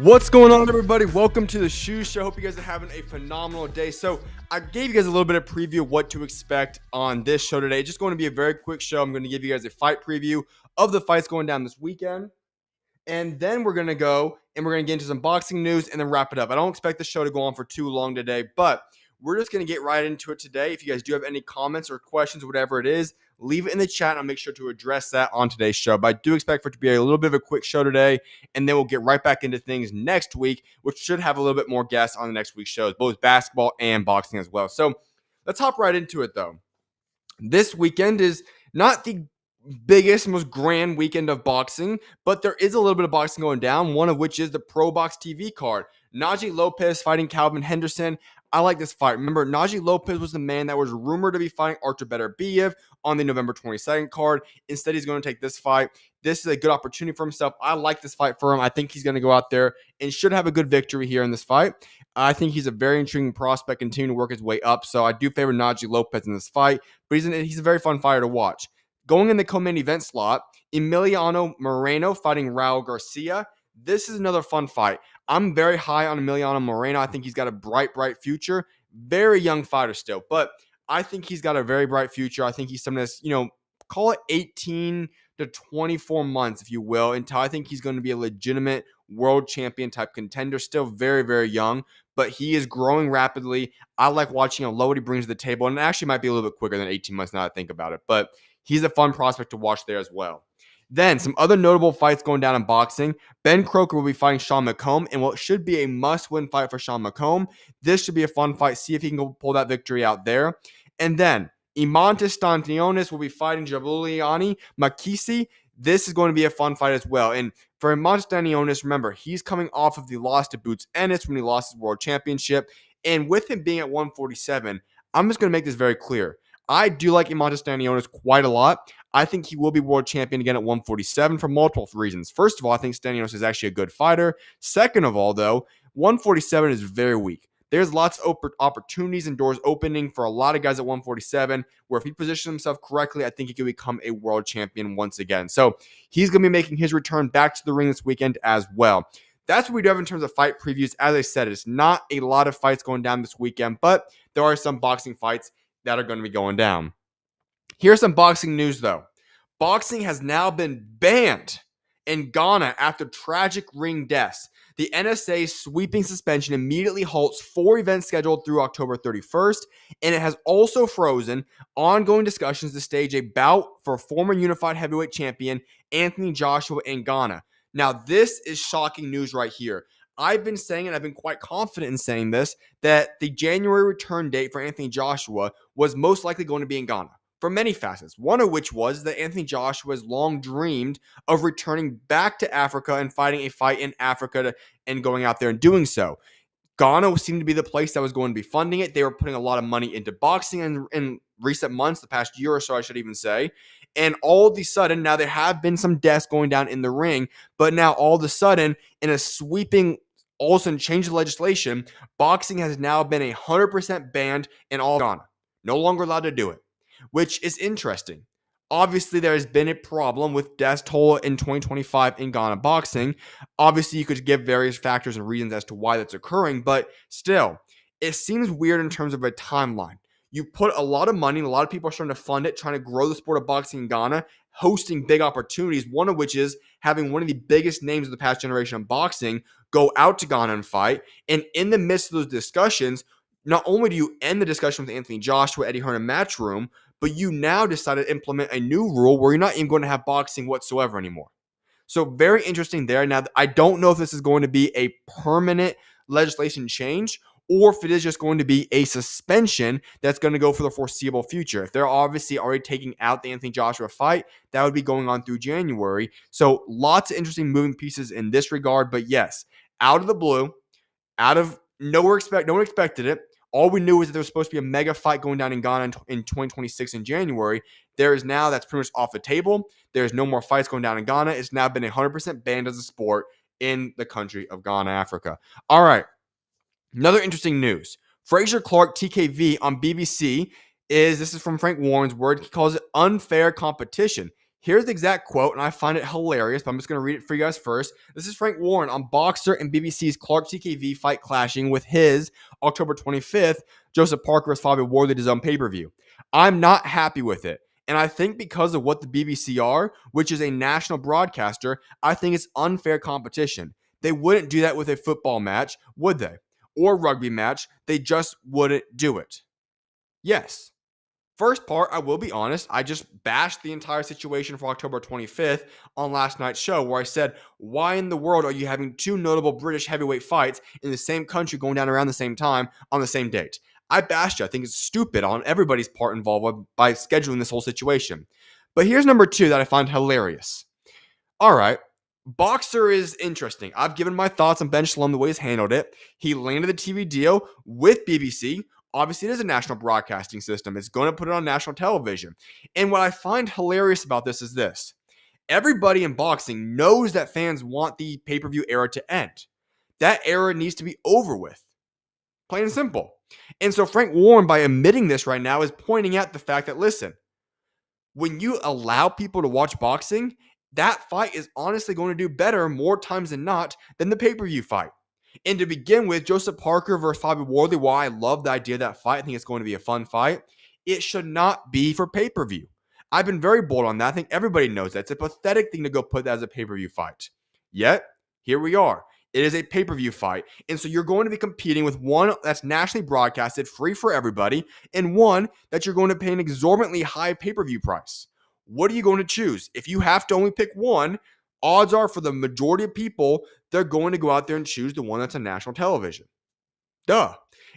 What's going on, everybody? Welcome to the SchuZ Show. Hope you guys are having a phenomenal day. So I gave you guys a little bit of preview of what to expect on this show today. It's just going to be a very quick show. I'm going to give you guys a fight preview of the fights going down this weekend. And then we're going to go and we're going to get into some boxing news and then wrap it up. I don't expect the show to go on for too long today, but we're just going to get right into it today. If you guys do have any comments or questions, whatever it is, leave it in the chat and I'll make sure to address that on today's show. But I do expect for it to be a little bit of a quick show today, and then we'll get right back into things next week, which should have a little bit more guests on the next week's shows, both basketball and boxing as well. So let's hop right into it, though. This weekend is not the biggest, most grand weekend of boxing, but there is a little bit of boxing going down, one of which is the Pro Box TV card. Najee Lopez fighting KALVIN Henderson. I like this fight. Remember, Najee Lopez was the man that was rumored to be fighting Artur Beterbiev on the November 22nd card. Instead, he's going to take this fight. This is a good opportunity for himself. I like this fight for him. I think he's going to go out there and should have a good victory here in this fight. I think he's a very intriguing prospect, continuing to work his way up. So I do favor Najee Lopez in this fight, but he's a very fun fighter to watch. Going in the co-main event slot, EMILIANO Moreno fighting RAUL GARCIA. This is another fun fight. I'm very high on EMILIANO Moreno. I think he's got a bright future. Very young fighter still, but I think he's got a very bright future. I think he's someone that's, call it 18 to 24 months, if you will, until I think he's going to be a legitimate world champion type contender. Still very, very young, but he is growing rapidly. I like watching him, what he brings to the table, and it actually might be a little bit quicker than 18 months now that I think about it, but he's a fun prospect to watch there as well. Then, some other notable fights going down in boxing. Ben Crocker will be fighting McComb in what should be a must-win fight for McComb. This should be a fun fight. See if he can go pull that victory out there. And then, Henderson Stanionis will be fighting JABULANI McComb. This is going to be a fun fight as well. And for Henderson Stanionis, remember, he's coming off of the loss to Boots Ennis when he lost his world championship. And with him being at 147, I'm just going to make this very clear. I do like Henderson Stanionis quite a lot. I think he will be world champion again at 147 for multiple reasons. First of all, I think Stanionis is actually a good fighter. Second of all, though, 147 is very weak. There's lots of opportunities and doors opening for a lot of guys at 147, where if he positions himself correctly, I think he can become a world champion once again. So he's going to be making his return back to the ring this weekend as well. That's what we do have in terms of fight previews. As I said, it's not a lot of fights going down this weekend, but there are some boxing fights that are going to be going down. Here's some boxing news, though. Boxing has now been banned in Ghana after tragic ring deaths. The NSA's sweeping suspension immediately halts 4 events scheduled through October 31st, and it has also frozen ongoing discussions to stage a bout for former unified heavyweight champion Anthony Joshua in Ghana. Now, this is shocking news right here. I've been saying, and I've been quite confident in saying this, that the January return date for Anthony Joshua was most likely going to be in Ghana for many facets. One of which was that Anthony Joshua has long dreamed of returning back to Africa and fighting a fight in Africa and going out there and doing so. Ghana seemed to be the place that was going to be funding it. They were putting a lot of money into boxing in recent months, the past year or so, I should even say. And all of a sudden, now there have been some deaths going down in the ring, but now all of a sudden, in a sweeping all of a sudden change the legislation, boxing has now been 100% banned in all of Ghana. No longer allowed to do it, which is interesting. Obviously, there has been a problem with death toll in 2025 in Ghana boxing. Obviously, you could give various factors and reasons as to why that's occurring, but still, it seems weird in terms of a timeline. You put a lot of money, and a lot of people are starting to fund it, trying to grow the sport of boxing in Ghana, hosting big opportunities, one of which is having one of the biggest names of the past generation of boxing go out to Ghana and fight. And in the midst of those discussions, not only do you end the discussion with Anthony Joshua, Eddie Hearn, and Matchroom, but you now decide to implement a new rule where you're not even going to have boxing whatsoever anymore. So very interesting there. Now, I don't know if this is going to be a permanent legislation change or if it is just going to be a suspension that's going to go for the foreseeable future. If they're obviously already taking out the Anthony Joshua fight, that would be going on through January. So lots of interesting moving pieces in this regard. But yes, out of the blue, out of no one expected it. All we knew was that there was supposed to be a mega fight going down in Ghana in 2026 in January. There is now, that's pretty much off the table. There's no more fights going down in Ghana. It's now been 100% banned as a sport in the country of Ghana, Africa. All right. Another interesting news. Fraser CLARKE-TKV on BBC this is from Frank Warren's word. He calls it unfair competition. Here's the exact quote, and I find it hilarious, but I'm just going to read it for you guys first. This is Frank Warren on Boxer and BBC's CLARKE-TKV fight clashing with his October 25th Joseph Parker vs. Fabio Wardley DAZN pay-per-view. I'm not happy with it. And I think because of what the BBC are, which is a national broadcaster, I think it's unfair competition. They wouldn't do that with a football match, would they? Or rugby match. They just wouldn't do it. Yes. First part, I will be honest, I just bashed the entire situation for October 25th on last night's show where I said, why in the world are you having two notable British heavyweight fights in the same country going down around the same time on the same date? I bashed you. I think it's stupid on everybody's part involved by scheduling this whole situation. But here's number two that I find hilarious. All right. Boxer is interesting. I've given my thoughts on Ben Shalom, the way he's handled it. He landed the TV deal with BBC. Obviously, it is a national broadcasting system. It's going to put it on national television. And what I find hilarious about this is this. Everybody in boxing knows that fans want the pay-per-view era to end. That era needs to be over with. Plain and simple. And so Frank Warren, by admitting this right now, is pointing out the fact that, listen, when you allow people to watch boxing, that fight is honestly going to do better more times than not than the pay-per-view fight. And to begin with, Joseph Parker versus Fabio Wardley, while I love the idea of that fight, I think it's going to be a fun fight, it should not be for pay-per-view. I've been very bold on that. I think everybody knows that. It's a pathetic thing to go put that as a pay-per-view fight. Yet, here we are. It is a pay-per-view fight. And so you're going to be competing with one that's nationally broadcasted, free for everybody, and one that you're going to pay an exorbitantly high pay-per-view price. What are you going to choose? If you have to only pick one, odds are for the majority of people, they're going to go out there and choose the one that's on national television. Duh.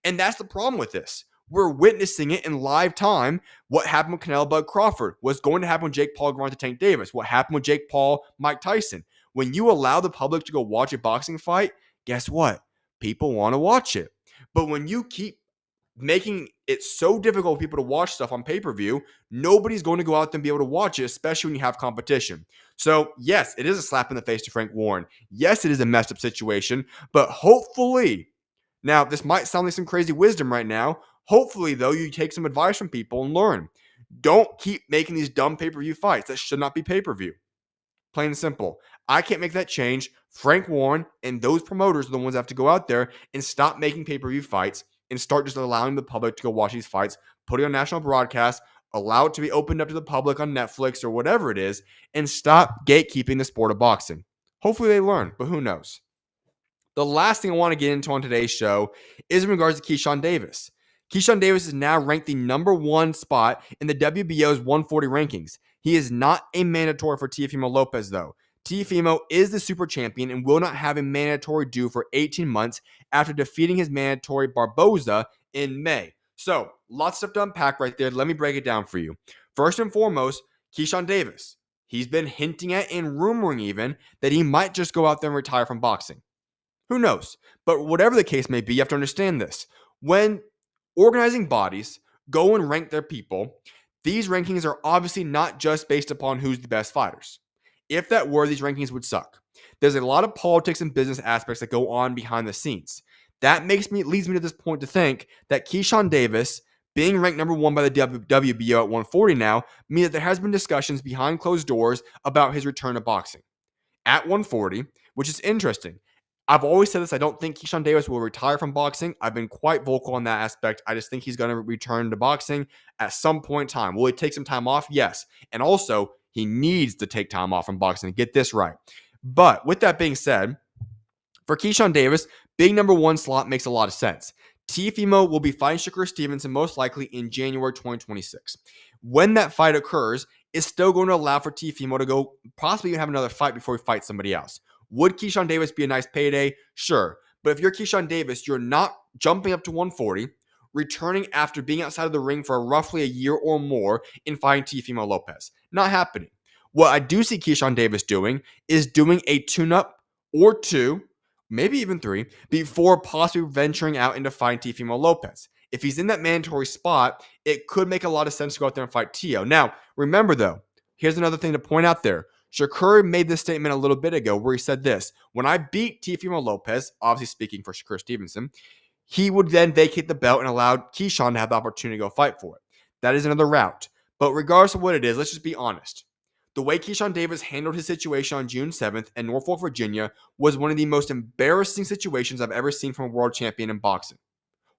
And that's the problem with this. We're witnessing it in live time. What happened with Canelo Bud Crawford? What's going to happen with Jake Paul Gervonta Tank Davis? What happened with Jake Paul Mike Tyson? When you allow the public to go watch a boxing fight, guess what? People want to watch it. But when you keep making it so difficult for people to watch stuff on pay-per-view, nobody's going to go out there and be able to watch it, especially when you have competition. So, yes, it is a slap in the face to Frank Warren. Yes, it is a messed up situation, but hopefully, now this might sound like some crazy wisdom right now. Hopefully, though, you take some advice from people and learn. Don't keep making these dumb pay-per-view fights. That should not be pay-per-view. Plain and simple. I can't make that change. Frank Warren and those promoters are the ones that have to go out there and stop making pay-per-view fights and start just allowing the public to go watch these fights, put it on national broadcast, allow it to be opened up to the public on Netflix or whatever it is, and stop gatekeeping the sport of boxing. Hopefully they learn, but who knows? The last thing I want to get into on today's show is in regards to Keyshawn Davis. Keyshawn Davis is now ranked the number one spot in the WBO's 140 rankings. He is not a mandatory for Teofimo Lopez, though. Teofimo is the super champion and will not have a mandatory due for 18 months after defeating his mandatory Barboza in May. So, lots of stuff to unpack right there. Let me break it down for you. First and foremost, Keyshawn Davis. He's been hinting at and rumoring even that he might just go out there and retire from boxing. Who knows? But whatever the case may be, you have to understand this. When organizing bodies go and rank their people, these rankings are obviously not just based upon who's the best fighters. If that were, these rankings would suck. There's a lot of politics and business aspects that go on behind the scenes. That leads me to this point to think that Keyshawn Davis, being ranked number one by the WBO at 140 now, means that there has been discussions behind closed doors about his return to boxing at 140, which is interesting. I've always said this. I don't think Keyshawn Davis will retire from boxing. I've been quite vocal on that aspect. I just think he's going to return to boxing at some point in time. Will he take some time off? Yes. And also, he needs to take time off from boxing to get this right. But with that being said, for Keyshawn Davis, being number one slot makes a lot of sense. Teofimo will be fighting Shakur Stevenson most likely in January 2026. When that fight occurs, it's still going to allow for Teofimo to go possibly even have another fight before he fights somebody else. Would Keyshawn Davis be a nice payday? Sure. But if you're Keyshawn Davis, you're not jumping up to 140, returning after being outside of the ring for roughly a year or more in fighting Teofimo Lopez. Not happening. What I do see Keyshawn Davis doing is doing a tune-up or two, maybe even three, before possibly venturing out into fighting Teofimo Lopez. If he's in that mandatory spot, it could make a lot of sense to go out there and fight Teo. Now, remember though, here's another thing to point out there. Shakur made this statement a little bit ago where he said this: when I beat Teofimo Lopez, obviously speaking for Shakur Stevenson, he would then vacate the belt and allow Keyshawn to have the opportunity to go fight for it. That is another route. But regardless of what it is, let's just be honest. The way Keyshawn Davis handled his situation on June 7th in Norfolk, Virginia was one of the most embarrassing situations I've ever seen from a world champion in boxing.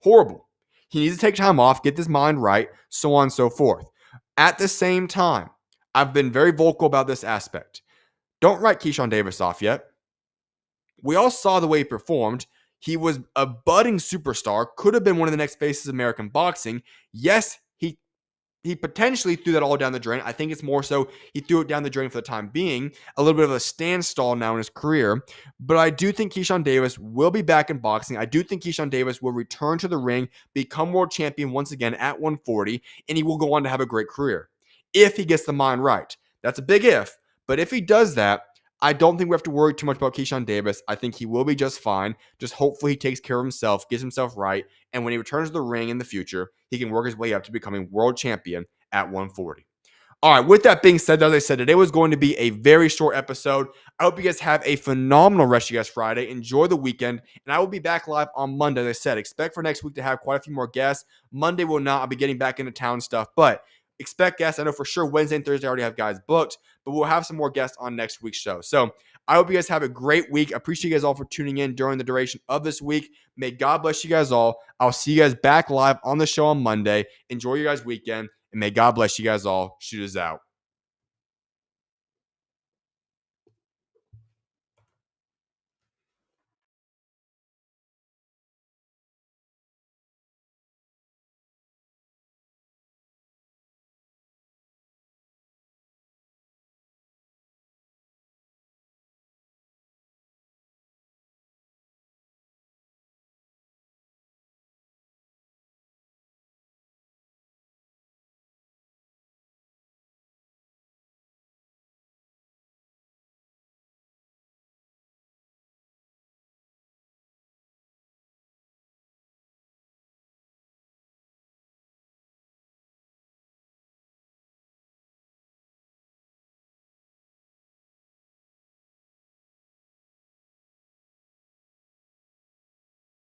Horrible. He needs to take time off, get his mind right, so on and so forth. At the same time, I've been very vocal about this aspect. Don't write Keyshawn Davis off yet. We all saw the way he performed. He was a budding superstar, could have been one of the next faces of American boxing. Yes, he potentially threw that all down the drain. I think it's more so he threw it down the drain for the time being. A little bit of a standstill now in his career. But I do think Keyshawn Davis will be back in boxing. I do think Keyshawn Davis will return to the ring, become world champion once again at 140, and he will go on to have a great career if he gets the mind right. That's a big if. But if he does that, I don't think we have to worry too much about Keyshawn Davis. I think he will be just fine. Just hopefully he takes care of himself, gets himself right, and when he returns to the ring in the future, he can work his way up to becoming world champion at 140. All right, with that being said, as I said, today was going to be a very short episode. I hope you guys have a phenomenal rest of you guys Friday. Enjoy the weekend, and I will be back live on Monday. As I said, expect for next week to have quite a few more guests. Monday will not. I'll be getting back into town stuff, but expect guests. I know for sure Wednesday and Thursday I already have guys booked, but we'll have some more guests on next week's show. So I hope you guys have a great week. I appreciate you guys all for tuning in during the duration of this week. May God bless you guys all. I'll see you guys back live on the show on Monday. Enjoy your guys' weekend, and may God bless you guys all. Shoot us out.